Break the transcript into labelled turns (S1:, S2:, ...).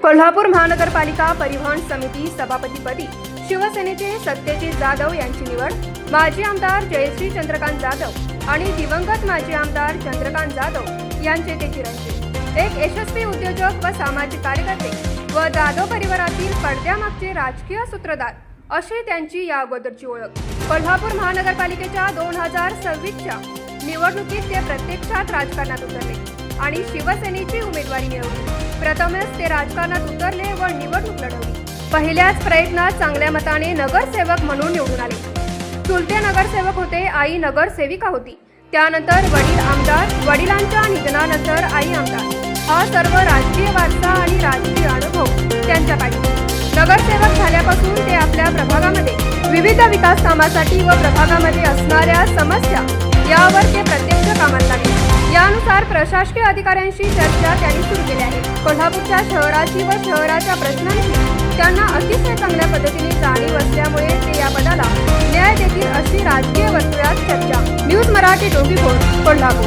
S1: कोल्हापूर महानगरपालिका परिवहन समिती सभापतीपदी शिवसेनेचे सत्यजित जाधव यांची निवड. माजी आमदार जयश्री चंद्रकांत जाधव आणि दिवंगत माजी आमदार चंद्रकांत जाधव यांचे ते चिरंजीव. एक यशस्वी उद्योजक व सामाजिक कार्यकर्ते व जाधव परिवारातील पडद्यामागचे राजकीय सूत्रधार अशी त्यांची या अगोदरची ओळख. कोल्हापूर महानगरपालिकेच्या 2026च्या निवडणुकीत ते प्रत्यक्षात राजकारणात उतरले आणि शिवसेनेची उमेदवारी मिळवली. प्रथमच ते राजकारणात उतरले व निवडणूक लढवली. पहिल्याच प्रयत्नात चांगल्या मताने नगरसेवक म्हणून निवडून आले. चुलते नगरसेवक होते, आई नगरसेविका होती. त्यानंतर वडील आमदार, वडिलांच्या निधनानंतर आई आमदार. हा सर्व राजकीय वारसा आणि राजकीय अनुभव त्यांच्या पाठी. नगरसेवक झाल्यापासून ते आपल्या प्रभागामध्ये विविध विकास कामासाठी व प्रभागामध्ये असणाऱ्या समस्या यावर ते प्रत्यक्ष कामाला लागले. यानुसार प्रशासकीय अधिकाऱ्यांशी चर्चा त्यांनी सुरू केली आहे. कोल्हापूरच्या शहराची व शहराच्या प्रश्नांची त्यांना अतिशय चांगल्या पद्धतीने जाणीव असल्यामुळे ते या पदाला न्याय देतील अशी राजकीय वर्तुळात चर्चा. न्यूज मराठी 24 कोल्हापूर.